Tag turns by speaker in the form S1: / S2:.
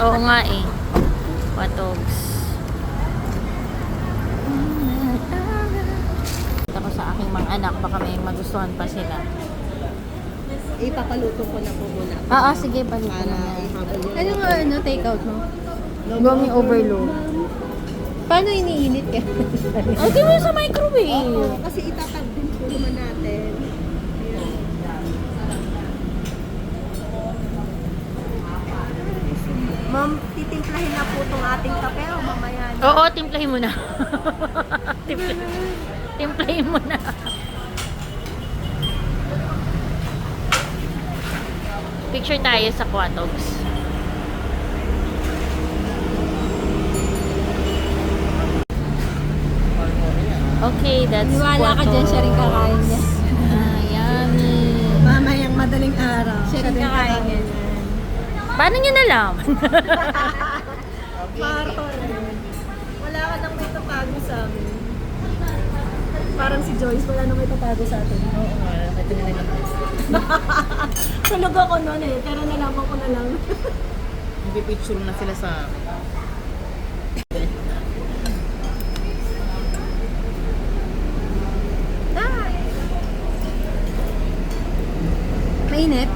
S1: Oo nga eh. Patogs. Ako sa aking mga anak, baka may magustuhan pa sila.
S2: Ipapaluto ko na po muna.
S1: Oo, sige, paluto
S2: Para
S1: na.
S2: ihabol yung...
S3: Ano nga, take out mo?
S1: Gummy overload.
S3: Paano iniinit ka?
S1: Ay, gawin sa microwave.
S2: Oo, kasi itatag din po naman natin. Ayan. Ma'am, titimplahin na po itong ating kape o mamaya na?
S1: Oo, timplahin mo na. Timplahin mo na. Picture tayo sa Quatogs. Okay, that's
S3: Niwala ka dyan, siya rin kakain niya.
S1: Ah, yummy.
S2: Mamayang madaling araw.
S3: Siya rin kakain niya.
S1: Paano nyo nalaman?
S2: Marco rin. Wala ka nang may tatago sa amin. Parang si Joyce, wala nang may tatago sa atin.
S1: Oo nga, ito na lang.
S2: Tulog ako noon eh, pero nalaman ko na lang.
S1: Nagpipicture na sila sa...
S3: Mainit?